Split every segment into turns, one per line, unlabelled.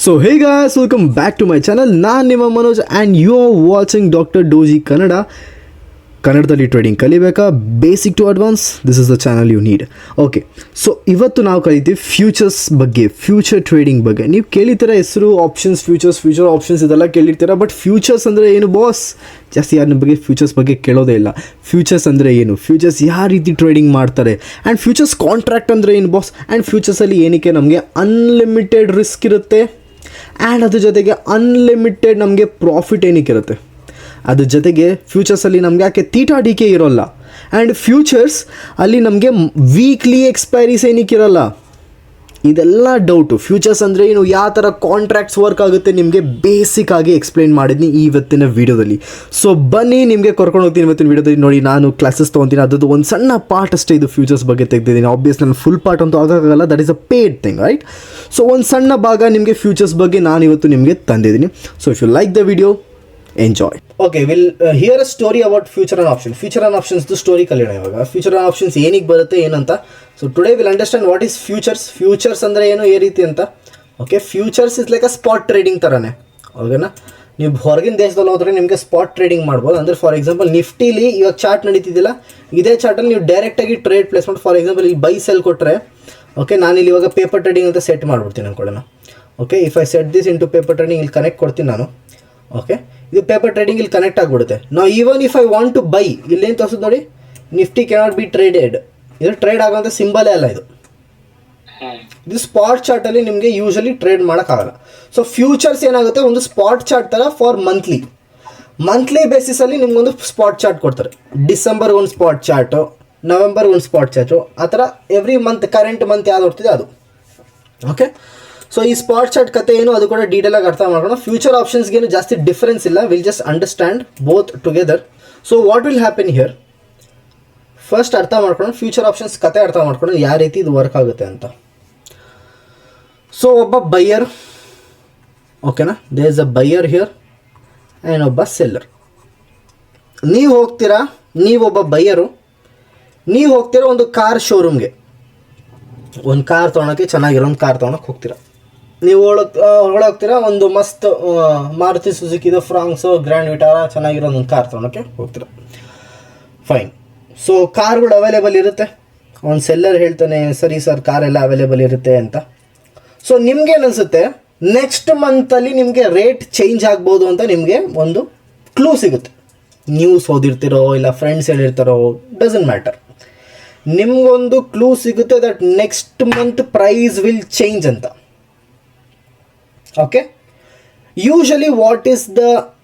So hey guys, welcome back to my channel. ನಾನು ನಿಮ್ಮ Manoj and you are watching doctor ಡೋಜಿ ಕನ್ನಡ. ಕನ್ನಡದಲ್ಲಿ trading ಕಲಿಬೇಕಾ, basic to advance, this is the channel you need. Okay, so ಇವತ್ತು ನಾವು ಕಲಿತೀವಿ futures ಬಗ್ಗೆ, ಫ್ಯೂಚರ್ ಟ್ರೇಡಿಂಗ್ ಬಗ್ಗೆ. ನೀವು ಕೇಳಿರ್ತೀರ ಹೆಸರು ಆಪ್ಷನ್ಸ್, ಫ್ಯೂಚರ್ ಆಪ್ಷನ್ಸ್ ಇದೆಲ್ಲ ಕೇಳಿರ್ತೀರ. ಬಟ್ ಫ್ಯೂಚರ್ಸ್ ಅಂದರೆ ಏನು ಬಾಸ್? ಜಾಸ್ತಿ ಯಾರ ಬಗ್ಗೆ ಫ್ಯೂಚರ್ಸ್ ಬಗ್ಗೆ ಕೇಳೋದೇ ಇಲ್ಲ. ಫ್ಯೂಚರ್ಸ್ ಅಂದರೆ ಏನು, ಫ್ಯೂಚರ್ಸ್ ಯಾವ ರೀತಿ ಟ್ರೇಡಿಂಗ್ ಮಾಡ್ತಾರೆ, ಆ್ಯಂಡ್ ಫ್ಯೂಚರ್ಸ್ ಕಾಂಟ್ರಾಕ್ಟ್ ಅಂದರೆ ಏನು ಬಾಸ್, ಆ್ಯಂಡ್ ಫ್ಯೂಚರ್ಸಲ್ಲಿ ಏನಕ್ಕೆ ನಮಗೆ ಅನ್ಲಿಮಿಟೆಡ್ ರಿಸ್ಕ್ ಇರುತ್ತೆ, ಆ್ಯಂಡ್ ಅದ್ರ ಜೊತೆಗೆ ಅನ್ಲಿಮಿಟೆಡ್ ನಮಗೆ ಪ್ರಾಫಿಟ್ ಏನಕ್ಕಿರುತ್ತೆ. ಅದ್ರ ಜೊತೆಗೆ ಫ್ಯೂಚರ್ಸಲ್ಲಿ ನಮಗೆ ಯಾಕೆ ತೀಟಾ ಡಿ ಕೆ ಇರೋಲ್ಲ, ಆ್ಯಂಡ್ ಫ್ಯೂಚರ್ಸ್ ಅಲ್ಲಿ ನಮಗೆ ವೀಕ್ಲಿ ಎಕ್ಸ್ಪೈರೀಸ್ ಏನಕ್ಕಿರಲ್ಲ. ಇದೆಲ್ಲ ಡೌಟು. ಫ್ಯೂಚರ್ಸ್ ಅಂದರೆ ಏನು, ಯಾವ ಥರ ಕಾಂಟ್ರಾಕ್ಟ್ಸ್ ವರ್ಕ್ ಆಗುತ್ತೆ, ನಿಮಗೆ ಬೇಸಿಕ್ ಆಗಿ ಎಕ್ಸ್ಪ್ಲೈನ್ ಮಾಡಿದ್ನಿ ಇವತ್ತಿನ ವೀಡಿಯೋದಲ್ಲಿ. ಸೊ ಬನ್ನಿ, ನಿಮಗೆ ಕರ್ಕೊಂಡು ಹೋಗ್ತೀನಿ ಇವತ್ತಿನ ವೀಡಿಯೋದಲ್ಲಿ. ನೋಡಿ, ನಾನು ಕ್ಲಾಸಸ್ ತೊಗೊತೀನಿ, ಅದ್ರದ್ದು ಒಂದು ಸಣ್ಣ ಪಾರ್ಟ್ ಅಷ್ಟೇ ಇದು ಫ್ಯೂಚರ್ಸ್ ಬಗ್ಗೆ ತೆಗೆದಿದ್ದೀನಿ. ಆಬ್ವಿಯಸ್ ನಾನು ಫುಲ್ ಪಾರ್ಟ್ ಅಂತೂ ಆಗೋಕ್ಕಾಗಲ್ಲ, that is a paid thing, right? So ಒಂದು ಸಣ್ಣ ಭಾಗ ನಿಮಗೆ ಫ್ಯೂಚರ್ಸ್ ಬಗ್ಗೆ ನಾನು ಇವತ್ತು ನಿಮಗೆ ತಂದಿದ್ದೀನಿ. So if you like the video, enjoy. Okay, will hear a story about future and option. Future and ಆಪ್ಷನ್ಸ್ದು ಸ್ಟೋರಿ ಕಲಿಯೋಣ ಇವಾಗ. ಫ್ಯೂಚರ್ ಆ್ಯಂಡ್ ಆಪ್ಷನ್ಸ್ ಏನಕ್ಕೆ ಬರುತ್ತೆ ಏನಂತ. So today will understand what is futures. Futures ಅಂದರೆ ಏನು, ಈ ರೀತಿ ಅಂತ. Okay, futures is like a spot trading ಥರನೇ. ಓಕೆನಾ? ನೀವು ಹೊರಗಿನ ದೇಶದಲ್ಲಿ ಹೋದರೆ ನಿಮಗೆ ಸ್ಪಾಟ್ ಟ್ರೇಡಿಂಗ್ ಮಾಡ್ಬೋದು. ಅಂದರೆ ಫಾರ್ ಎಕ್ಸಾಂಪಲ್ ನಿಫ್ಟಿಲಿ ಇವಾಗ ಚಾರ್ಟ್ ನಡೀತಿದ್ದಿಲ್ಲ, ಇದೇ ಚಾರ್ಟಲ್ಲಿ ನೀವು ಡೈರೆಕ್ಟಾಗಿ ಟ್ರೇಡ್ ಪ್ಲೇಸ್ ಮಾಡಿ, ಫಾರ್ ಎಕ್ಸಾಂಪಲ್ ಇಲ್ಲಿ ಬೈ ಸೆಲ್ ಕೊಟ್ಟರೆ, ಓಕೆ, ನಾನಿಲ್ಲಿ ಇವಾಗ ಪೇಪರ್ ಟ್ರೇಡಿಂಗ್ ಅಂತ ಸೆಟ್ ಮಾಡಿಬಿಡ್ತೀನಿ ಅನ್ಕೊಳ್ಳೋಣ. Okay, if I set this into paper trading, ಇಲ್ಲಿ ಕನೆಕ್ಟ್ ಕೊಡ್ತೀನಿ ನಾನು. ಓಕೆ, ಇದು ಪೇಪರ್ ಟ್ರೇಡಿಂಗ್ ಇಲ್ಲಿ ಕನೆಕ್ಟ್ ಆಗಿಬಿಡುತ್ತೆ. ನಾವು even if I want to buy, ಇಲ್ಲೇನು ತೋರಿಸೋದು ನೋಡಿ, ನಿಫ್ಟಿ ಕೆನಾಟ್ ಬಿ ಟ್ರೇಡೆಡ್. ಇದು ಟ್ರೇಡ್ ಆಗೋಂಥ ಸಿಂಬಲೇ ಅಲ್ಲ ಇದು. ಇದು ಸ್ಪಾಟ್ ಚಾರ್ಟಲ್ಲಿ ನಿಮಗೆ ಯೂಶಲಿ ಟ್ರೇಡ್ ಮಾಡೋಕ್ಕಾಗಲ್ಲ. ಸೊ ಫ್ಯೂಚರ್ಸ್ ಏನಾಗುತ್ತೆ, ಒಂದು ಸ್ಪಾಟ್ ಚಾರ್ಟ್ ಥರ ಫಾರ್ ಮಂತ್ಲಿ ಬೇಸಿಸಲ್ಲಿ ನಿಮ್ಗೊಂದು ಸ್ಪಾಟ್ ಚಾರ್ಟ್ ಕೊಡ್ತಾರೆ. ಡಿಸೆಂಬರ್ ಒಂದು ಸ್ಪಾಟ್ ಚಾರ್ಟು, ನವೆಂಬರ್ ಒಂದು ಸ್ಪಾಟ್ ಚಾರ್ಟು, ಆ ಥರ ಎವ್ರಿ ಮಂತ್, ಕರೆಂಟ್ ಮಂತ್ ಯಾವ್ದು ಹೊಡ್ತಿದೆ ಅದು. ಓಕೆ, ಸೊ ಈ ಸ್ಪಾಟ್ ಚಾರ್ಟ್ ಕತೆ ಏನು ಅದು ಕೂಡ ಡೀಟೇಲಾಗಿ ಅರ್ಥ ಮಾಡ್ಕೊಂಡು, ಫ್ಯೂಚರ್ ಆಪ್ಷನ್ಸ್ಗೇನು ಜಾಸ್ತಿ ಡಿಫ್ರೆನ್ಸ್ ಇಲ್ಲ. Will just understand both together. So what will happen here, first ಅರ್ಥ ಮಾಡ್ಕೊಂಡು ಫ್ಯೂಚರ್ ಆಪ್ಷನ್ಸ್ ಕತೆ ಅರ್ಥ ಮಾಡ್ಕೊಂಡು ಯಾವ ರೀತಿ ಇದು ವರ್ಕ್ ಆಗುತ್ತೆ ಅಂತ. ಸೊ ಒಬ್ಬ ಬೈಯರ್, ಓಕೆನಾ, there is a buyer here and ಒಬ್ಬ ಸೆಲ್ಲರ್. ನೀವೊಬ್ಬ ಬೈಯರು, ನೀವು ಹೋಗ್ತೀರಾ ಒಂದು ಕಾರ್ ಶೋರೂಮ್ಗೆ, ಒಂದು ಕಾರ್ ತೊಗೊಳಕ್ಕೆ, ಚೆನ್ನಾಗಿರೋ ಒಂದು ಕಾರ್ ತೊಗೊಳಕ್ಕೆ ಹೋಗ್ತೀರಾ. ನೀವು ಹೋಗ್ತೀರಾ, ಒಂದು ಮಸ್ತ್ ಮಾರುತಿ ಸುಜುಕಿದು ಫ್ರಾಂಕ್ಸು, ಗ್ರ್ಯಾಂಡ್ ವಿಟಾರ ಚೆನ್ನಾಗಿರೋ ಒಂದು ಕಾರ್ ತೊಗೊಳಕ್ಕೆ ಹೋಗ್ತೀರಾ. ಫೈನ್. ಸೊ ಕಾರ್ಗಳು ಅವೈಲೇಬಲ್ ಇರುತ್ತೆ. ಒಂದು ಸೆಲ್ಲರ್ ಹೇಳ್ತಾನೆ, ಸರಿ ಸರ್ ಕಾರೆಲ್ಲ ಅವೈಲೇಬಲ್ ಇರುತ್ತೆ ಅಂತ. ಸೊ ನಿಮ್ಗೇನು ಅನಿಸುತ್ತೆ, ನೆಕ್ಸ್ಟ್ ಮಂತಲ್ಲಿ ನಿಮಗೆ ರೇಟ್ ಚೇಂಜ್ ಆಗ್ಬೋದು ಅಂತ ನಿಮಗೆ ಒಂದು ಕ್ಲೂ ಸಿಗುತ್ತೆ. ನ್ಯೂಸ್ ಓದಿರ್ತಿರೋ ಇಲ್ಲ ಫ್ರೆಂಡ್ಸ್ ಹೇಳಿರ್ತಾರೋ, ಡಸಂಟ್ ಮ್ಯಾಟರ್, ನಿಮಗೊಂದು ಕ್ಲೂ ಸಿಗುತ್ತೆ that next month price will change ಅಂತ. Okay, usually what is the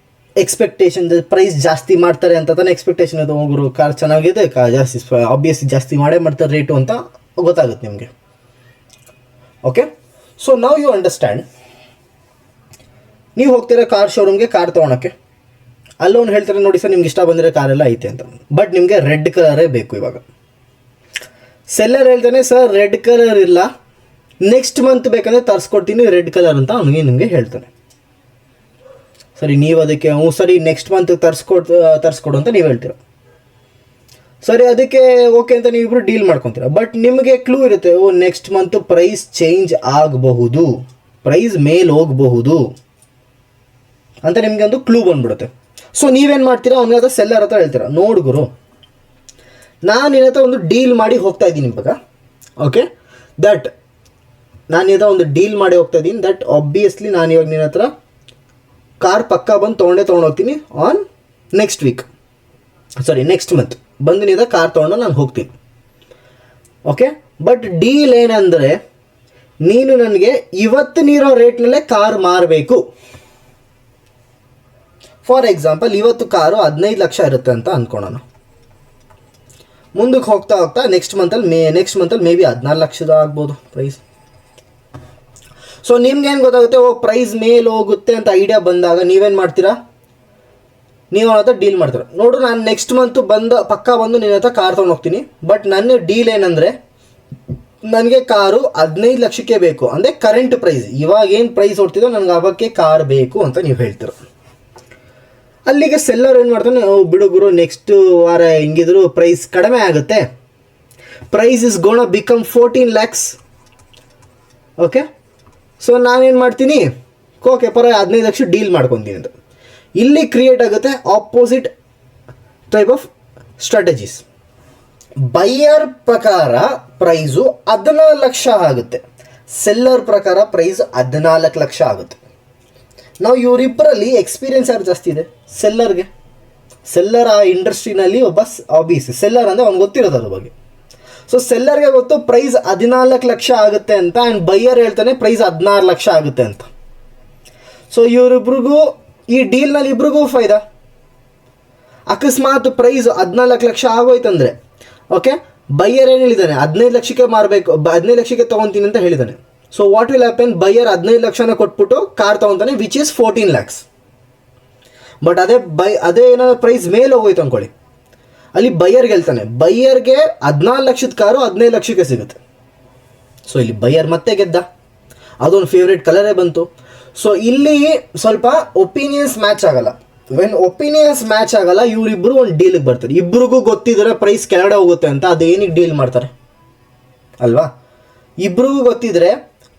expectation, price ಜಾಸ್ತಿ ಮಾಡ್ತಾರೆ ಅಂತ ತಾನೇ ಎಕ್ಸ್ಪೆಕ್ಟೇಷನ್ ಇದು. ಹೋಗ್ರು ಕಾರ್ ಚೆನ್ನಾಗಿದೆ, ಜಾಸ್ತಿ ಆಬ್ವಿಯಸ್ಲಿ ಜಾಸ್ತಿ ಮಾಡೇ ಮಾಡ್ತಾರೆ ರೇಟು ಅಂತ ಗೊತ್ತಾಗುತ್ತೆ ನಿಮಗೆ. Okay, so now you understand. ನೀವು ಹೋಗ್ತೀರಾ ಕಾರ್ ಶೋರೂಮ್ಗೆ ಕಾರ್ ತೊಗೊಳಕ್ಕೆ, ಅಲ್ಲೋನು ಹೇಳ್ತಾರೆ, ನೋಡಿ ಸರ್ ನಿಮ್ಗೆ ಇಷ್ಟ ಬಂದರೆ ಕಾರೆಲ್ಲ ಐತೆ ಅಂತ, ಬಟ್ ನಿಮಗೆ ರೆಡ್ ಕಲರೇ ಬೇಕು. ಇವಾಗ ಸೆಲ್ಲರ್ ಹೇಳ್ತಾನೆ, ಸರ್ ರೆಡ್ ಕಲರ್ ಇಲ್ಲ, ನೆಕ್ಸ್ಟ್ ಮಂತ್ ಬೇಕಂದರೆ ತರಿಸ್ಕೊಡ್ತೀನಿ ರೆಡ್ ಕಲರ್ ಅಂತ ಅವನಿಗೆ ನಿಮಗೆ ಹೇಳ್ತಾನೆ. ಸರಿ, ನೀವು ಅದಕ್ಕೆ ಸರಿ ನೆಕ್ಸ್ಟ್ ಮಂತ್ ತರಿಸ್ಕೊಡು ಅಂತ ನೀವು ಹೇಳ್ತೀರ. ಸರಿ, ಅದಕ್ಕೆ ಓಕೆ ಅಂತ ನೀವಿಬ್ರು ಡೀಲ್ ಮಾಡ್ಕೊತೀರ. ಬಟ್ ನಿಮಗೆ ಕ್ಲೂ ಇರುತ್ತೆ, ನೆಕ್ಸ್ಟ್ ಮಂತ್ ಪ್ರೈಸ್ ಚೇಂಜ್ ಆಗಬಹುದು, ಪ್ರೈಸ್ ಮೇಲೆ ಹೋಗಬಹುದು ಅಂತ ನಿಮಗೆ ಒಂದು ಕ್ಲೂ ಬಂದ್ಬಿಡುತ್ತೆ. ಸೊ ನೀವೇನು ಮಾಡ್ತೀರಾ, ಅವನಿಗೆ ಅದು ಸೆಲ್ಲರ್ ಹತ್ರ ಹೇಳ್ತೀರಾ, ನೋಡು ಗುರು, ನಾನು ನಿನ್ನ ಹತ್ರ ಒಂದು ಡೀಲ್ ಮಾಡಿ ಹೋಗ್ತಾ ಇದ್ದೀನಿ ಇವಾಗ. ಓಕೆ, ದಟ್ ನಾನು ಇವಾಗ ಒಂದು ಡೀಲ್ ಮಾಡಿ ಹೋಗ್ತಾ ಇದ್ದೀನಿ, ದಟ್ ಆಬ್ವಿಯಸ್ಲಿ ನಾನು ಇವಾಗ ನಿನ್ನ ಹತ್ರ ಕಾರ್ ಪಕ್ಕ ಬಂದು ತೊಗೊಂಡೋಗ್ತೀನಿ ಆನ್ ನೆಕ್ಸ್ಟ್ ಮಂತ್ ಬಂದು ನಿನ್ನ ಕಾರ್ ತೊಗೊಂಡು ನಾನು ಹೋಗ್ತೀನಿ. ಓಕೆ, ಬಟ್ ಡೀಲ್ ಏನಂದರೆ, ನೀನು ನನಗೆ ಇವತ್ತು ನೀರೋ ರೇಟ್ನಲ್ಲೇ ಕಾರ್ ಮಾರಬೇಕು. ಫಾರ್ ಎಕ್ಸಾಂಪಲ್, ಇವತ್ತು ಕಾರು 15 ಲಕ್ಷ ಇರುತ್ತೆ ಅಂತ ಅಂದ್ಕೊಳ್ಳೋಣ. ಮುಂದಕ್ಕೆ ಹೋಗ್ತಾ ನೆಕ್ಸ್ಟ್ ಮಂತಲ್ಲಿ ಮೇ ಬಿ 14 ಲಕ್ಷದ ಆಗ್ಬೋದು ಪ್ರೈಸ್. ಸೊ ನಿಮ್ಗೇನು ಗೊತ್ತಾಗುತ್ತೆ, ಪ್ರೈಸ್ ಮೇಲೆ ಹೋಗುತ್ತೆ ಅಂತ ಐಡಿಯಾ ಬಂದಾಗ ನೀವೇನು ಮಾಡ್ತೀರಾ, ನೀವು ಅವನ ಹತ್ರ ಡೀಲ್ ಮಾಡ್ತೀರ. ನೋಡು, ನಾನು ನೆಕ್ಸ್ಟ್ ಮಂತು ಪಕ್ಕ ಬಂದು ನಿನ್ನ ಹತ್ರ ಕಾರ್ ತೊಗೊಂಡು ಹೋಗ್ತೀನಿ, ಬಟ್ ನನ್ನ ಡೀಲ್ ಏನಂದರೆ, ನನಗೆ ಕಾರು 15 ಲಕ್ಷಕ್ಕೆ ಬೇಕು, ಅಂದರೆ ಕರೆಂಟ್ ಪ್ರೈಸ್, ಇವಾಗ ಏನು ಪ್ರೈಸ್ ಹೊಡ್ತಿದ್ದೋ ನನಗೆ ಅವಕ್ಕೆ ಕಾರ್ ಬೇಕು ಅಂತ ನೀವು ಹೇಳ್ತೀರ. ಅಲ್ಲಿಗೆ ಸೆಲ್ಲರ್ ಏನು ಮಾಡ್ತಾನೆ, ಬಿಡು ಗುರು, ನೆಕ್ಸ್ಟ್ ವಾರ ಹೆಂಗಿದ್ರು ಪ್ರೈಸ್ ಕಡಿಮೆ ಆಗುತ್ತೆ, price is gonna become 14 lakhs. Okay, so ನಾನೇನು ಮಾಡ್ತೀನಿ, ಓಕೆ ಪರ 15 ಲಕ್ಷ ಡೀಲ್ ಮಾಡ್ಕೊತೀನಿ ಅಂತ. ಇಲ್ಲಿ ಕ್ರಿಯೇಟ್ ಆಗುತ್ತೆ opposite type of strategies. Buyer ಪ್ರಕಾರ ಪ್ರೈಸು 14 ಲಕ್ಷ ಆಗುತ್ತೆ, ಸೆಲ್ಲರ್ ಪ್ರಕಾರ ಪ್ರೈಸ್ 14 ಲಕ್ಷ ಆಗುತ್ತೆ. ನಾವು ಇವರಿಬ್ಬರಲ್ಲಿ ಎಕ್ಸ್ಪೀರಿಯನ್ಸ್ ಯಾರು ಜಾಸ್ತಿ ಇದೆ? ಸೆಲ್ಲರ್ಗೆ. ಸೆಲ್ಲರ್ ಆ ಇಂಡಸ್ಟ್ರಿನಲ್ಲಿ ಒಬ್ಬ ಆಬ್ವಿಯಸ್ ಸೆಲ್ಲರ್ ಅಂದರೆ ಅವ್ನಿಗೆ ಗೊತ್ತಿರೋದು ಅದ್ರ ಬಗ್ಗೆ. ಸೊ ಸೆಲ್ಲರ್ಗೆ ಗೊತ್ತು ಪ್ರೈಸ್ 14 ಲಕ್ಷ ಆಗುತ್ತೆ ಅಂತ, ಆ್ಯಂಡ್ ಬೈಯರ್ ಹೇಳ್ತಾನೆ ಪ್ರೈಸ್ 16 ಲಕ್ಷ ಆಗುತ್ತೆ ಅಂತ. ಸೊ ಇವರಿಬ್ರಿಗೂ ಈ ಡೀಲ್ನಲ್ಲಿ ಇಬ್ರಿಗೂ ಫೈದಾ. ಅಕಸ್ಮಾತ್ ಪ್ರೈಸ್ 14 ಲಕ್ಷ ಆಗೋಯ್ತಂದರೆ ಓಕೆ, ಬೈಯರ್ ಏನು ಹೇಳಿದ್ದಾನೆ 15 ಲಕ್ಷಕ್ಕೆ ಮಾರಬೇಕು, 15 ಲಕ್ಷಕ್ಕೆ ತೊಗೊತೀನಿ ಅಂತ ಹೇಳಿದ್ದಾನೆ. So what will happen, buyer 15 ಲಕ್ಷನ ಕೊಟ್ಬಿಟ್ಟು ಕಾರ್ ತೊಗೊತಾನೆ ವಿಚ್ ಈಸ್ 14 ಲ್ಯಾಕ್ಸ್. ಬಟ್ ಅದೇ ಏನಾದ್ರು ಪ್ರೈಸ್ ಮೇಲೆ ಹೋಗೋಯ್ತು ಅಂದ್ಕೊಳ್ಳಿ, ಅಲ್ಲಿ ಬೈಯರ್ಗೆ ಹೇಳ್ತಾನೆ, ಬೈಯರ್ಗೆ 14 ಲಕ್ಷದ ಕಾರು 15 ಲಕ್ಷಕ್ಕೆ ಸಿಗುತ್ತೆ. ಸೊ ಇಲ್ಲಿ ಬೈಯರ್ ಮತ್ತೆ ಗೆದ್ದ, ಅದೊಂದು ಫೇವ್ರೇಟ್ ಕಲರೇ ಬಂತು. ಸೊ ಇಲ್ಲಿ ಸ್ವಲ್ಪ ಒಪಿನಿಯನ್ಸ್ ಮ್ಯಾಚ್ ಆಗಲ್ಲ. ವೆನ್ ಒಪಿನಿಯನ್ಸ್ ಮ್ಯಾಚ್ ಆಗಲ್ಲ, ಇವರಿಬ್ಬರು ಒಂದು ಡೀಲಿಗೆ ಬರ್ತಾರೆ. ಇಬ್ರಿಗೂ ಗೊತ್ತಿದ್ರೆ ಪ್ರೈಸ್ ಕೆಳಗಡೆ ಹೋಗುತ್ತೆ ಅಂತ, ಅದೇನಿಗೆ ಡೀಲ್ ಮಾಡ್ತಾರೆ ಅಲ್ವಾ? ಇಬ್ರಿಗೂ ಗೊತ್ತಿದ್ರೆ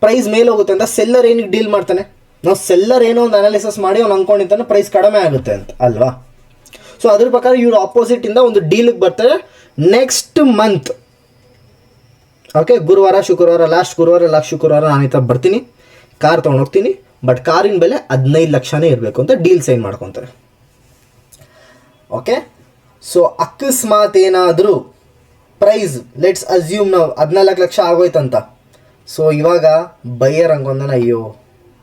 ಪ್ರೈಸ್ ಮೇಲೆ ಹೋಗುತ್ತೆ ಅಂತ ಸೆಲ್ಲರ್ ಏನಿಗೆ ಡೀಲ್ ಮಾಡ್ತಾನೆ? ನಾವು ಸೆಲ್ಲರ್ ಏನೋ ಒಂದು ಅನಾಲಿಸಿಸ್ ಮಾಡಿ ಅವ್ನು ಅಂದ್ಕೊಂಡಿದ್ದಾನೆ ಪ್ರೈಸ್ ಕಡಿಮೆ ಆಗುತ್ತೆ ಅಂತ ಅಲ್ವಾ? ಸೊ ಅದ್ರ ಪ್ರಕಾರ ಇವ್ರು ಆಪೋಸಿಟಿಂದ ಒಂದು ಡೀಲಿಗೆ ಬರ್ತಾರೆ ನೆಕ್ಸ್ಟ್ ಮಂತ್. ಓಕೆ, ಗುರುವಾರ ಶುಕ್ರವಾರ, ಲಾಸ್ಟ್ ಶುಕ್ರವಾರ ನಾನು ಈ ಥರ ಬರ್ತೀನಿ, ಕಾರ್ ತೊಗೊಂಡೋಗ್ತೀನಿ, ಬಟ್ ಕಾರಿನ ಬೆಲೆ 15 ಲಕ್ಷನೇ ಇರಬೇಕು ಅಂತ ಡೀಲ್ ಸೈನ್ ಮಾಡ್ಕೊತಾರೆ. ಓಕೆ, ಸೊ ಅಕಸ್ಮಾತ್ ಏನಾದರೂ ಪ್ರೈಸ್ ಲೆಟ್ಸ್ ಅಸ್ಯೂಮ್ ನಾವು 14 ಲಕ್ಷ ಆಗೋಯ್ತಂತ. ಸೊ ಇವಾಗ ಬೈಯರ್ ಹಂಗೊಂದನ ಅಯ್ಯೋ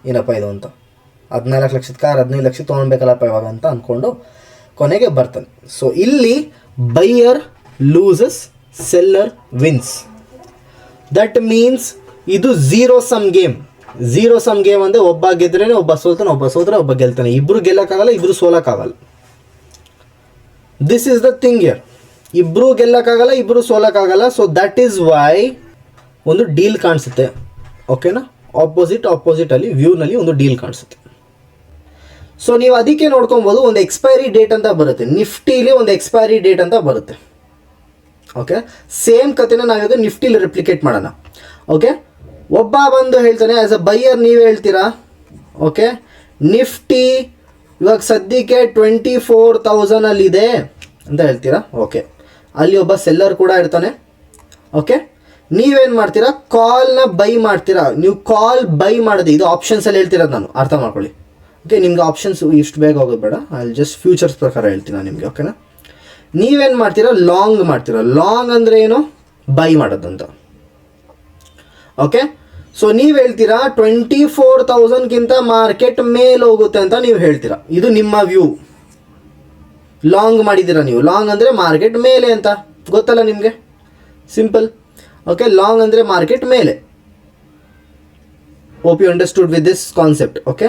ಏನಪ್ಪ ಇದು ಅಂತ, 14 ಲಕ್ಷದ ಕಾರ್ 15 ಲಕ್ಷ ತೊಗೊಳ್ಬೇಕಲ್ಲಪ್ಪ ಇವಾಗ ಅಂತ ಅಂದ್ಕೊಂಡು ಕೊನೆಗೆ ಬರ್ತಾನೆ. ಸೊ ಇಲ್ಲಿ buyer loses, seller wins. That means ಇದು zero sum game. Zero sum game ಅಂದರೆ ಒಬ್ಬ ಗೆದ್ರೇ ಒಬ್ಬ ಸೋಲ್ತಾನೆ, ಒಬ್ಬ ಸೋತ್ರೆ ಒಬ್ಬ ಗೆಲ್ತಾನೆ. ಇಬ್ಬರು ಗೆಲ್ಲಕ್ಕಾಗಲ್ಲ, ಇಬ್ಬರು ಸೋಲಕ್ಕಾಗಲ್ಲ. This is the thing here. ಇಬ್ಬರು ಗೆಲ್ಲಕ್ಕಾಗಲ್ಲ, ಇಬ್ಬರು ಸೋಲಕ್ಕಾಗಲ್ಲ. ಸೊ ದಟ್ ಈಸ್ ವೈ ಒಂದು ಡೀಲ್ ಕಾಣಿಸುತ್ತೆ. ಓಕೆನಾ, ಆಪೋಸಿಟಲ್ಲಿ ವ್ಯೂನಲ್ಲಿ ಒಂದು ಡೀಲ್ ಕಾಣಿಸುತ್ತೆ. ಸೊ ನೀವು ಅದಕ್ಕೆ ನೋಡ್ಕೊಬೋದು, ಒಂದು ಎಕ್ಸ್ಪೈರಿ ಡೇಟ್ ಅಂತ ಬರುತ್ತೆ ನಿಫ್ಟಿಲಿ, ಒಂದು ಎಕ್ಸ್ಪೈರಿ ಡೇಟ್ ಅಂತ ಬರುತ್ತೆ. ಓಕೆ, ಸೇಮ್ ಕಥೆನ ನಾವಿವಾಗ ನಿಫ್ಟಿಲಿ ರೆಪ್ಲಿಕೇಟ್ ಮಾಡೋಣ. ಓಕೆ, ಒಬ್ಬ ಬಂದು ಹೇಳ್ತಾನೆ ಆ್ಯಸ್ ಅ ಬೈಯರ್ ನೀವು ಹೇಳ್ತೀರಾ ಓಕೆ ನಿಫ್ಟಿ ಇವಾಗ ಸದ್ಯಕ್ಕೆ 24,000 ಅಂತ ಹೇಳ್ತೀರಾ. ಓಕೆ, ಅಲ್ಲಿ ಒಬ್ಬ ಸೆಲ್ಲರ್ ಕೂಡ ಇರ್ತಾನೆ. ಓಕೆ, ನೀವೇನು ಮಾಡ್ತೀರಾ, ಕಾಲ್ನ ಬೈ ಮಾಡ್ತೀರಾ. ನೀವು ಕಾಲ್ ಬೈ ಮಾಡಿದೆ, ಇದು ಆಪ್ಷನ್ಸಲ್ಲಿ ಹೇಳ್ತಿರೋದು ನಾನು, ಅರ್ಥ ಮಾಡ್ಕೊಳ್ಳಿ. ಓಕೆ, ನಿಮ್ಗೆ ಆಪ್ಷನ್ಸ್ ಇಷ್ಟು ಬೇಗ ಹೋಗೋದು ಬೇಡ, ಅಲ್ಲಿ ಜಸ್ಟ್ ಫ್ಯೂಚರ್ಸ್ ಪ್ರಕಾರ ಹೇಳ್ತೀನಿ ನಾನು ನಿಮಗೆ. ಓಕೆನಾ, ನೀವೇನು ಮಾಡ್ತೀರಾ, ಲಾಂಗ್ ಮಾಡ್ತೀರಾ. ಲಾಂಗ್ ಅಂದರೆ ಏನು, ಬೈ ಮಾಡೋದಂತ. ಓಕೆ, ಸೊ ನೀವು ಹೇಳ್ತೀರಾ 24,000ಗಿಂತ ಮಾರ್ಕೆಟ್ ಮೇಲೆ ಹೋಗುತ್ತೆ ಅಂತ ನೀವು ಹೇಳ್ತೀರಾ. ಇದು ನಿಮ್ಮ ವ್ಯೂ. ಲಾಂಗ್ ಮಾಡಿದ್ದೀರಾ ನೀವು. ಲಾಂಗ್ ಅಂದರೆ ಮಾರ್ಕೆಟ್ ಮೇಲೆ ಅಂತ ಗೊತ್ತಲ್ಲ ನಿಮಗೆ, ಸಿಂಪಲ್. ಓಕೆ, ಲಾಂಗ್ ಅಂದರೆ ಮಾರ್ಕೆಟ್ ಮೇಲೆ. Hope you understood with this concept. Okay,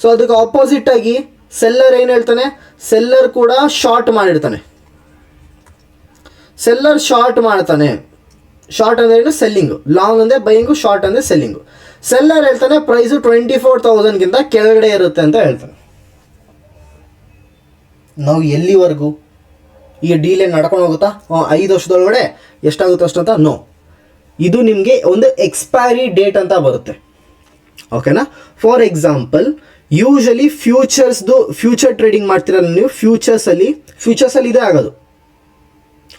so ಅದಕ್ಕೆ ಆಪೋಸಿಟ್ ಆಗಿ ಸೆಲ್ಲರ್ ಏನು ಹೇಳ್ತಾನೆ, ಸೆಲ್ಲರ್ ಕೂಡ ಶಾರ್ಟ್ ಮಾಡಿರ್ತಾನೆ. ಸೆಲ್ಲರ್ ಶಾರ್ಟ್ ಮಾಡ್ತಾನೆ. ಶಾರ್ಟ್ ಅಂದರೆ ಏನು, ಸೆಲ್ಲಿಂಗು. ಲಾಂಗ್ ಅಂದರೆ ಬೈಯಿಂಗು, ಶಾರ್ಟ್ ಅಂದರೆ ಸೆಲ್ಲಿಂಗು. ಸೆಲ್ಲರ್ ಹೇಳ್ತಾನೆ ಪ್ರೈಸು 24,000ಗಿಂತ ಕೆಳಗಡೆ ಇರುತ್ತೆ ಅಂತ ಹೇಳ್ತಾನೆ. ನಾವು ಎಲ್ಲಿವರೆಗೂ ಈ ಡೀಲ್ ಏನು ನಡ್ಕೊಂಡು ಹೋಗುತ್ತಾ, 5 ವರ್ಷದೊಳಗಡೆ ಎಷ್ಟಾಗುತ್ತೋ ಅಷ್ಟಂತ ನೋ. ಇದು ನಿಮಗೆ ಒಂದು ಎಕ್ಸ್ಪೈರಿ ಡೇಟ್ ಅಂತ ಬರುತ್ತೆ. ಓಕೆನಾ, for example usually future trading ಮಾಡ್ತೀರಲ್ಲ ನೀವು, ಫ್ಯೂಚರ್ಸಲ್ಲಿ ಇದೇ ಆಗೋದು.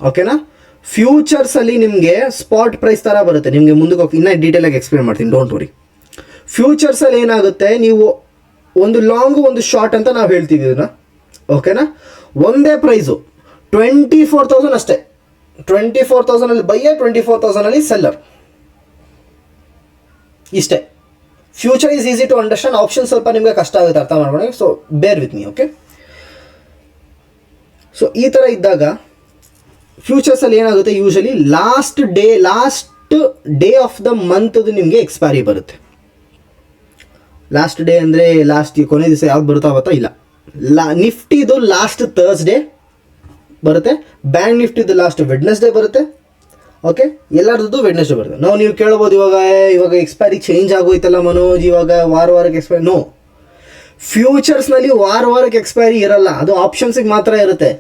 ಓಕೆನಾ, ಫ್ಯೂಚರ್ಸಲ್ಲಿ ನಿಮಗೆ ಸ್ಪಾಟ್ ಪ್ರೈಸ್ ಥರ ಬರುತ್ತೆ. ನಿಮಗೆ ಮುಂದಕ್ಕೆ ಹೋಗಿ ಇನ್ನೂ ಡೀಟೇಲಾಗಿ ಎಕ್ಸ್ಪ್ಲೇನ್ ಮಾಡ್ತೀನಿ, ಡೋಂಟ್ ವರಿ. ಫ್ಯೂಚರ್ಸಲ್ಲಿ ಏನಾಗುತ್ತೆ, ನೀವು ಒಂದು ಲಾಂಗು ಒಂದು ಶಾರ್ಟ್ ಅಂತ ನಾವು ಹೇಳ್ತೀವಿ ಇದನ್ನು. ಓಕೆನಾ, ಒಂದೇ ಪ್ರೈಸು 24,000 ಅಷ್ಟೇ. 24,000 ಬೈಯರ್, 24,000 ಸೆಲ್ಲರ್, ಇಷ್ಟೇ. Future is easy to understand. Option ಸ್ವಲ್ಪ ನಿಮಗೆ ಕಷ್ಟ ಆಗುತ್ತೆ ಅರ್ಥ ಮಾಡ್ಕೊಳ್ಳಿ. ಸೊ ಬೇರ್ ವಿತ್ ಮೀ. ಓಕೆ, ಸೊ ಈ ಥರ ಇದ್ದಾಗ ಫ್ಯೂಚರ್ಸಲ್ಲಿ ಏನಾಗುತ್ತೆ, usually last day of the ಮಂತ್ದು ನಿಮಗೆ ಎಕ್ಸ್ಪೈರಿ ಬರುತ್ತೆ. ಲಾಸ್ಟ್ ಡೇ ಅಂದರೆ ಲಾಸ್ಟ್ ಕೊನೆ ದಿವಸ ಯಾವ್ದು ಬರುತ್ತಾ ಅವತ್ತ ಇಲ್ಲ. ನಿಫ್ಟಿದು ಲಾಸ್ಟ್ ಥರ್ಸ್ಡೇ ಬರುತ್ತೆ, ಬ್ಯಾಂಕ್ ನಿಫ್ಟಿದು ಲಾಸ್ಟ್ ವೆಡ್ನೆಸ್ಡೇ ಬರುತ್ತೆ. ಓಕೆ, ಎಲ್ಲರದ್ದು ವೆಡ್ನೆಸ್ಡೇ ಬರುತ್ತೆ. ನೀವು ಕೇಳ್ಬೋದು ಇವಾಗ ಎಕ್ಸ್ಪೈರಿ ಚೇಂಜ್ ಆಗೋಯ್ತಲ್ಲ ಮನೋಜ್, ಇವಾಗ ವಾರಕ್ಕೆ ಎಕ್ಸ್ಪೈರಿ. ನೋ, ಫ್ಯೂಚರ್ಸ್ನಲ್ಲಿ ವಾರಕ್ಕೆ ಎಕ್ಸ್ಪೈರಿ ಇರಲ್ಲ, ಅದು ಆಪ್ಷನ್ಸಿಗೆ ಮಾತ್ರ ಇರುತ್ತೆ.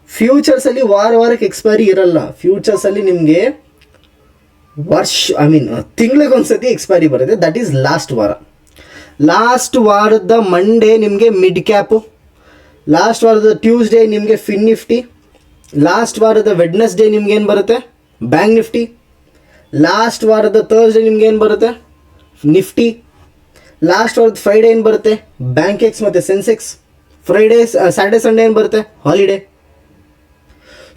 ಫ್ಯೂಚರ್ಸಲ್ಲಿ ವಾರಕ್ಕೆ ಎಕ್ಸ್ಪೈರಿ ಇರಲ್ಲ. ಫ್ಯೂಚರ್ಸಲ್ಲಿ ನಿಮಗೆ ತಿಂಗಳಿಗೊಂದ್ಸತಿ ಎಕ್ಸ್ಪೈರಿ ಬರುತ್ತೆ. ದಟ್ ಈಸ್ ಲಾಸ್ಟ್ ವಾರ. ಲಾಸ್ಟ್ ವಾರದ ಮಂಡೇ ನಿಮಗೆ ಮಿಡ್ ಕ್ಯಾಪು, ಲಾಸ್ಟ್ ವಾರದ ಟ್ಯೂಸ್ಡೇ ನಿಮಗೆ ಫಿನ್ ನಿಫ್ಟಿ, ಲಾಸ್ಟ್ ವಾರದ ವೆಡ್ನೆಸ್ಡೇ ನಿಮ್ಗೇನು ಬರುತ್ತೆ ಬ್ಯಾಂಕ್ ನಿಫ್ಟಿ, ಲಾಸ್ಟ್ ವಾರದ ಥರ್ಸ್ಡೇ ನಿಮ್ಗೇನು ಬರುತ್ತೆ ನಿಫ್ಟಿ, ಲಾಸ್ಟ್ ವಾರದ ಫ್ರೈಡೇ ಏನು ಬರುತ್ತೆ ಬ್ಯಾಂಕ್ ಎಕ್ಸ್ ಮತ್ತು ಸೆನ್ಸೆಕ್ಸ್, ಸ್ಯಾಟರ್ಡೇ ಸಂಡೇ ಏನು ಬರುತ್ತೆ ಹಾಲಿಡೇ.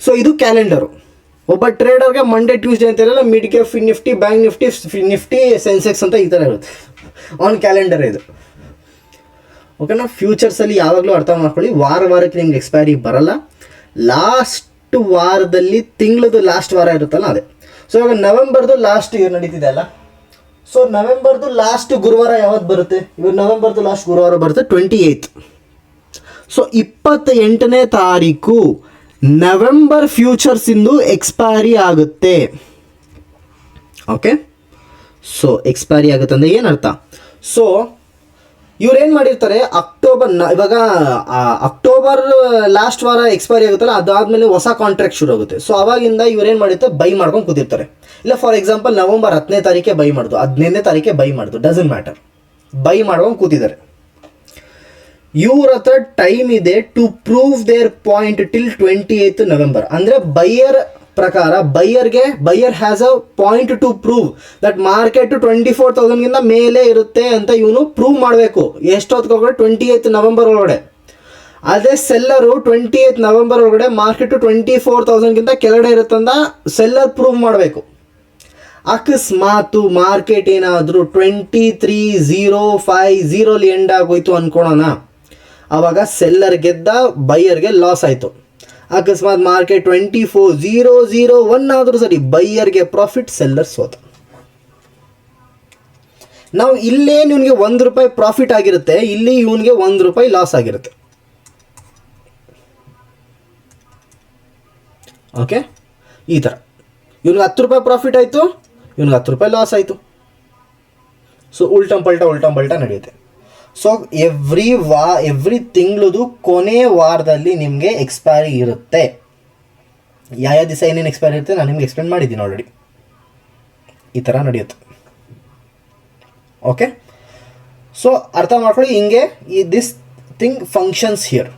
ಸೊ ಇದು ಕ್ಯಾಲೆಂಡರು. ಒಬ್ಬ ಟ್ರೇಡರ್ಗೆ ಮಂಡೇ ಟ್ಯೂಸ್ಡೇ ಅಂತ ಇರಲ್ಲ, mid cap fin Nifty, bank Nifty Sensex ಅಂತ ಈ ಥರ ಇರುತ್ತೆ ಆನ್ ಕ್ಯಾಲೆಂಡರ್ ಇದು. ಓಕೆನಾ. ಫ್ಯೂಚರ್ಸಲ್ಲಿ ಯಾವಾಗಲೂ ಅರ್ಥ ಮಾಡ್ಕೊಳ್ಳಿ, ವಾರಕ್ಕೆ ನಿಮ್ಗೆ ಎಕ್ಸ್ಪೈರಿ ಬರಲ್ಲ, ಲಾಸ್ಟ್ ವಾರದಲ್ಲಿ ತಿಂಗಳದು ಲಾಸ್ಟ್ ವಾರ ಇರುತ್ತಲ್ಲ ಅದೇ. ಸೊ ಇವಾಗ ನವೆಂಬರ್ದು ಲಾಸ್ಟ್ ಇಯರ್ ನಡೀತಿದೆ ಅಲ್ಲ, ಸೊ ನವೆಂಬರ್ದು ಲಾಸ್ಟ್ ಗುರುವಾರ ಯಾವತ್ತು ಬರುತ್ತೆ, ಇವಾಗ ನವೆಂಬರ್ದು ಲಾಸ್ಟ್ ಗುರುವಾರ ಬರುತ್ತೆ 28. ಸೊ 28ನೇ ತಾರೀಕು ನವೆಂಬರ್ ಫ್ಯೂಚರ್ಸಿಂದು ಎಕ್ಸ್ಪೈರಿ ಆಗುತ್ತೆ. ಓಕೆ, ಸೊ ಎಕ್ಸ್ಪೈರಿ ಆಗುತ್ತೆ ಅಂದರೆ ಏನರ್ಥ, ಸೊ ಇವ್ರೇನು ಮಾಡಿರ್ತಾರೆ ಇವಾಗ ಅಕ್ಟೋಬರ್ ಲಾಸ್ಟ್ ವಾರ ಎಕ್ಸ್ಪೈರಿ ಆಗುತ್ತಲ್ಲ, ಅದಾದಮೇಲೆ ಹೊಸ ಕಾಂಟ್ರಾಕ್ಟ್ ಶುರು ಆಗುತ್ತೆ. ಸೊ ಅವಾಗಿಂದ ಇವ್ರೇನು ಮಾಡಿರ್ತಾರೆ ಬೈ ಮಾಡ್ಕೊಂಡು ಕೂತಿರ್ತಾರೆ. ಇಲ್ಲ ಫಾರ್ ಎಕ್ಸಾಂಪಲ್ ನವೆಂಬರ್ 10ನೇ ತಾರೀಕೆ ಬೈ ಮಾಡ್ದು, 15ನೇ ತಾರೀಕೆ ಬೈ ಮಾಡ್ದು, ಡಸಂಟ್ ಮ್ಯಾಟರ್, ಬೈ ಮಾಡ್ಕೊಂಡು ಕೂತಿದ್ದಾರೆ. ಇವ್ರ ಹತ್ರ ಟೈಮ್ ಇದೆ to prove their point till 28th November. ಅಂದರೆ ಬೈಯರ್ ಪ್ರಕಾರ buyer has a point to prove that market 24,000ಗಿಂತ ಮೇಲೆ ಇರುತ್ತೆ ಅಂತ ಇವನು ಪ್ರೂವ್ ಮಾಡಬೇಕು. ಎಷ್ಟೊತ್ತಿಗೆ 28th ನವೆಂಬರ್ ಒಳಗಡೆ. ಅದೇ ಸೆಲ್ಲರು 28th ನವೆಂಬರ್ ಒಳಗಡೆ ಮಾರ್ಕೆಟ್ 24,000ಗಿಂತ ಕೆಳಗಡೆ ಇರುತ್ತಂತ ಸೆಲ್ಲರ್ ಪ್ರೂವ್ ಮಾಡಬೇಕು. ಅಕಸ್ಮಾತು ಮಾರ್ಕೆಟ್ ಏನಾದರೂ 23,050 ಎಂಡ್ ಆಗೋಯ್ತು ಅಂದ್ಕೊಳೋಣ, ಆವಾಗ ಸೆಲ್ಲರ್ ಗೆದ್ದ, ಬೈಯರ್ಗೆ ಲಾಸ್ ಆಯಿತು. ಅಕಸ್ಮಾತ್ ಮಾರ್ಕೆಟ್ 24,001 ಆದರೂ ಸರಿ, ಬೈಯರ್ಗೆ ಪ್ರಾಫಿಟ್, ಸೆಲ್ಲರ್ ಸೋತ. ನಾವು ಇಲ್ಲೇ ಇವನಿಗೆ ₹1 ಪ್ರಾಫಿಟ್ ಆಗಿರುತ್ತೆ, ಇಲ್ಲಿ ಇವನಿಗೆ ₹1 ಲಾಸ್ ಆಗಿರುತ್ತೆ. ಓಕೆ, ಈ ಥರ ಇವನಿಗೆ ₹10 ಪ್ರಾಫಿಟ್ ಆಯಿತು, ಇವನಿಗೆ ₹10 ಲಾಸ್ ಆಯಿತು. ಸೊ ಉಲ್ಟಂ ಪಲ್ಟಾ ನಡೆಯುತ್ತೆ. ಸೊ ಎವ್ರಿ ತಿಂಗಳದು ಕೊನೆ ವಾರದಲ್ಲಿ ನಿಮಗೆ ಎಕ್ಸ್ಪೈರಿ ಇರುತ್ತೆ. ಯಾವ ದಿವಸ ಏನೇನು ಎಕ್ಸ್ಪೈರಿ ಇರುತ್ತೆ ನಾನು ನಿಮ್ಗೆ ಎಕ್ಸ್ಪ್ಲೇನ್ ಮಾಡಿದ್ದೀನಿ ಆಲ್ರೆಡಿ. ಈ ಥರ ನಡೆಯುತ್ತೆ. ಓಕೆ, ಸೊ ಅರ್ಥ ಮಾಡ್ಕೊಳ್ಳಿ, ಹಿಂಗೆ this thing functions here.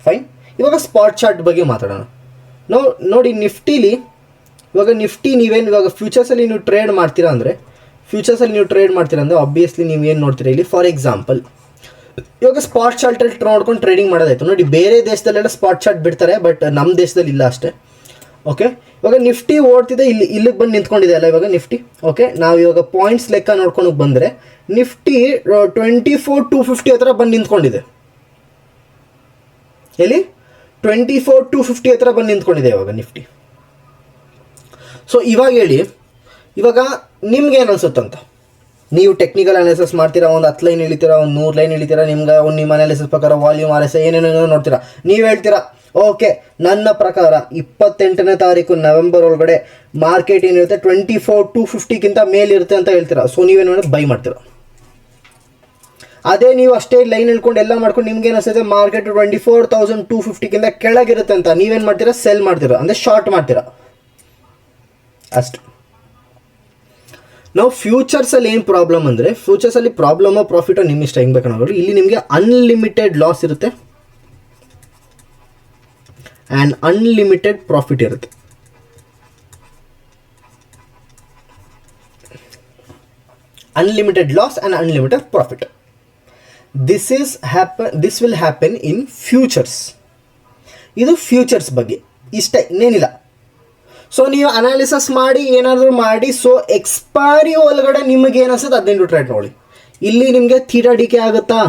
Fine. ಇವಾಗ ಸ್ಪಾಟ್ ಚಾರ್ಟ್ ಬಗ್ಗೆ ಮಾತಾಡೋಣ. ನೋಡಿ ನಿಫ್ಟಿಲಿ, ಇವಾಗ ಇವಾಗ ಫ್ಯೂಚರ್ಸಲ್ಲಿ ನೀವು ಟ್ರೇಡ್ ಮಾಡ್ತೀರಾ ಅಂದರೆ ಆಬ್ವಿಯಸ್ಲಿ ನೀವು ಏನು ನೋಡ್ತೀರಾ ಇಲ್ಲಿ, ಫಾರ್ ಎಕ್ಸಾಂಪಲ್ ಇವಾಗ ಸ್ಪಾಟ್ ಚಾರ್ಟಲ್ಲಿ ನೋಡ್ಕೊಂಡು ಟ್ರೇಡಿಂಗ್ ಮಾಡೋದಾಯ್ತು. ನೋಡಿ ಬೇರೆ ದೇಶದಲ್ಲೆಲ್ಲ ಸ್ಪಾಟ್ ಚಾರ್ಟ್ ಬಿಡ್ತಾರೆ, ಬಟ್ ನಮ್ಮ ದೇಶದಲ್ಲಿ ಇಲ್ಲ ಅಷ್ಟೇ. ಓಕೆ, ಇವಾಗ ನಿಫ್ಟಿ ಓಡ್ತಿದೆ, ಇಲ್ಲಿಗೆ ಬಂದು ನಿಂತ್ಕೊಂಡಿದೆ ಅಲ್ಲ ಇವಾಗ ನಿಫ್ಟಿ. ಓಕೆ, ನಾವು ಇವಾಗ ಪಾಯಿಂಟ್ಸ್ ಲೆಕ್ಕ ನೋಡ್ಕೊಂಡು ಬಂದರೆ ನಿಫ್ಟಿ 24,250 ಹತ್ರ ಬಂದು ನಿಂತ್ಕೊಂಡಿದೆ. ಎಲ್ಲಿ 24,250 ಹತ್ರ ಬಂದು ನಿಂತ್ಕೊಂಡಿದೆ ಇವಾಗ ನಿಫ್ಟಿ. ಸೊ ಇವಾಗ ಹೇಳಿ, ಇವಾಗ ನಿಮ್ಗೆ ಏನು ಅನ್ಸುತ್ತಂತ, ನೀವು ಟೆಕ್ನಿಕಲ್ ಅನಾಲಿಸಿಸ್ ಮಾಡ್ತೀರಾ, ಒಂದು 10 ಲೈನ್ ಇಳಿತೀರಾ, ಒಂದು 100 ಲೈನ್ ಇಳಿತೀರಾ, ನಿಮ್ಗೆ ಒಂದು ನಿಮ್ಮ ಅನಾಲಿಸಿಸ್ ಪ್ರಕಾರ ವಾಲ್ಯೂಮ್ RSI ಏನೇನೋ ನೋಡ್ತೀರಾ. ನೀವು ಹೇಳ್ತೀರಾ ಓಕೆ, ನನ್ನ ಪ್ರಕಾರ 28ನೇ ತಾರೀಕು ನವೆಂಬರ್ ಒಳಗಡೆ ಮಾರ್ಕೆಟ್ ಏನಿರುತ್ತೆ 24,250ಗಿಂತ ಮೇಲಿರುತ್ತೆ ಅಂತ ಹೇಳ್ತೀರಾ. ಸೊ ನೀವೇನು ಬೈ ಮಾಡ್ತೀರಾ. ಅದೇ ನೀವು ಅಷ್ಟೇ ಲೈನ್ ಇಳ್ಕೊಂಡು ಎಲ್ಲ ಮಾಡ್ಕೊಂಡು ನಿಮ್ಗೆ ಏನಿಸ್ತದೆ ಮಾರ್ಕೆಟ್ 24,250ಗಿಂತ ಕೆಳಗಿರುತ್ತೆ ಅಂತ ನೀವೇನು ಮಾಡ್ತೀರಾ, ಸೆಲ್ ಮಾಡ್ತೀರಾ, ಅಂದರೆ ಶಾರ್ಟ್ ಮಾಡ್ತೀರಾ ಅಷ್ಟು. ನಾವು ಫ್ಯೂಚರ್ಸಲ್ಲಿ ಏನು ಪ್ರಾಬ್ಲಮ್ ಅಂದರೆ, ಫ್ಯೂಚರ್ಸಲ್ಲಿ ಪ್ರಾಬ್ಲಮೋ ಪ್ರಾಫಿಟೋ ನಿಮ್ಮ ಇಷ್ಟ ಹೆಂಗೆ ಬೇಕನ್ನೋರು. ಇಲ್ಲಿ ನಿಮಗೆ ಅನ್ಲಿಮಿಟೆಡ್ ಲಾಸ್ ಇರುತ್ತೆ ಆ್ಯಂಡ್ ಅನ್ಲಿಮಿಟೆಡ್ ಪ್ರಾಫಿಟ್ ಇರುತ್ತೆ. Unlimited loss and unlimited profit. This will happen in futures. ಇದು ಫ್ಯೂಚರ್ಸ್ ಬಗ್ಗೆ ಇಷ್ಟ, ಇನ್ನೇನಿಲ್ಲ. ಸೊ ನೀವು ಅನಾಲಿಸಿಸ್ ಮಾಡಿ ಏನಾದರೂ ಮಾಡಿ, ಸೊ ಎಕ್ಸ್ಪೈರಿ ಒಳಗಡೆ ನಿಮಗೆ ಏನಿಸ್ತದೆ 15 ಟ್ರೇಡ್ ನೋಡಿ. ಇಲ್ಲಿ ನಿಮಗೆ ಥೀಟಾ ಡಿ ಕೆ ಆಗುತ್ತಾ,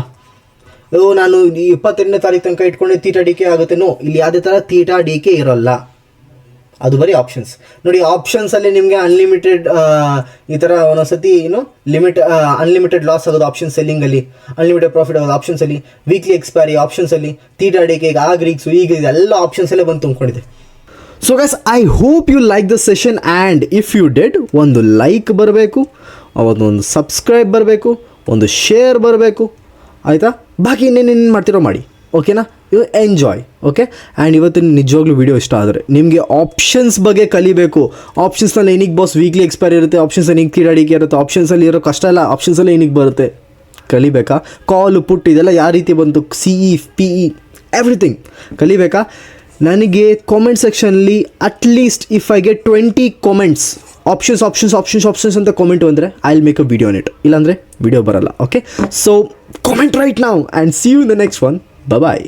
ನಾನು 28ನೇ ತಾರೀಕು ತನಕ ಇಟ್ಕೊಂಡೆ ಥೀಟಾ ಡಿ ಕೆ ಆಗುತ್ತೆ, ನೋ, ಇಲ್ಲಿ ಯಾವುದೇ ಥರ ಥೀಟಾ ಡಿ ಕೆ ಇರೋಲ್ಲ, ಅದು ಬರೀ ಆಪ್ಷನ್ಸ್. ನೋಡಿ ಆಪ್ಷನ್ಸಲ್ಲಿ ನಿಮಗೆ ಅನ್ಲಿಮಿಟೆಡ್ ಈ ಥರ ಒಂದೊಂದ್ಸತಿ ಅನ್ಲಿಮಿಟೆಡ್ ಲಾಸ್ ಆಗೋದು ಆಪ್ಷನ್ ಸೆಲ್ಲಿಂಗಲ್ಲಿ, ಅನ್ಲಿಮಿಟೆಡ್ ಪ್ರಾಫಿಟ್ ಆಗೋದು ಆಪ್ಷನ್ಸಲ್ಲಿ, ವೀಕ್ಲಿ ಎಕ್ಸ್ಪೈರಿ ಆಪ್ಷನ್ಸಲ್ಲಿ, ಥೀಟಾ ಡಿ ಕೆ ಈಗ ಗ್ರೀಕ್ಸು ಈಗ ಎಲ್ಲ ಆಪ್ಷನ್ಸಲ್ಲೇ ಬಂದು ತುಂಬಿಕೊಂಡಿದೆ. So guys, I hope you like the session, and if you did, ಒಂದು ಲೈಕ್ ಬರಬೇಕು, ಅವತ್ತೊಂದು ಸಬ್ಸ್ಕ್ರೈಬ್ ಬರಬೇಕು, ಒಂದು ಶೇರ್ ಬರಬೇಕು, ಆಯಿತಾ? ಬಾಕಿ ಇನ್ನೇನೇನು ಮಾಡ್ತಿರೋ ಮಾಡಿ. ಓಕೆನಾ, ಯು ಎಂಜಾಯ್. ಓಕೆ, ಆ್ಯಂಡ್ ಇವತ್ತಿನ ನಿಜವಾಗ್ಲೂ ವೀಡಿಯೋ ಇಷ್ಟ ಆದರೆ ನಿಮಗೆ ಆಪ್ಷನ್ಸ್ ಬಗ್ಗೆ ಕಲಿಬೇಕು. ಆಪ್ಷನ್ಸ್ನಲ್ಲಿ ಏನಿಗೆ ಬಾಸ್ ವೀಕ್ಲಿ ಎಕ್ಸ್ಪೈರಿ ಇರುತ್ತೆ, ಆಪ್ಷನ್ಸಲ್ಲಿ ಏನಿಗೆ ಕ್ರೀಡಾಡಿಕೆ ಇರುತ್ತೆ, ಆಪ್ಷನ್ಸಲ್ಲಿ ಇರೋ ಕಷ್ಟ ಇಲ್ಲ, ಆಪ್ಷನ್ಸಲ್ಲಿ ಏನಿಗೆ ಬರುತ್ತೆ ಕಲಿಬೇಕಾ? ಕಾಲು ಪುಟ್ ಇದೆಲ್ಲ ಯಾವ ರೀತಿ ಬಂತು, CE PE ಎವ್ರಿಥಿಂಗ್ ಕಲಿಬೇಕಾ? ನನಗೆ ಕಾಮೆಂಟ್ ಸೆಕ್ಷನಲ್ಲಿ at least if I get 20 comments options ಅಂತ ಕಾಮೆಂಟ್ ಬಂದರೆ I will make a video on it. ಇಲ್ಲಾಂದರೆ ವಿಡಿಯೋ ಬರಲ್ಲ. Okay, so comment right now and see you in the next one. Bye.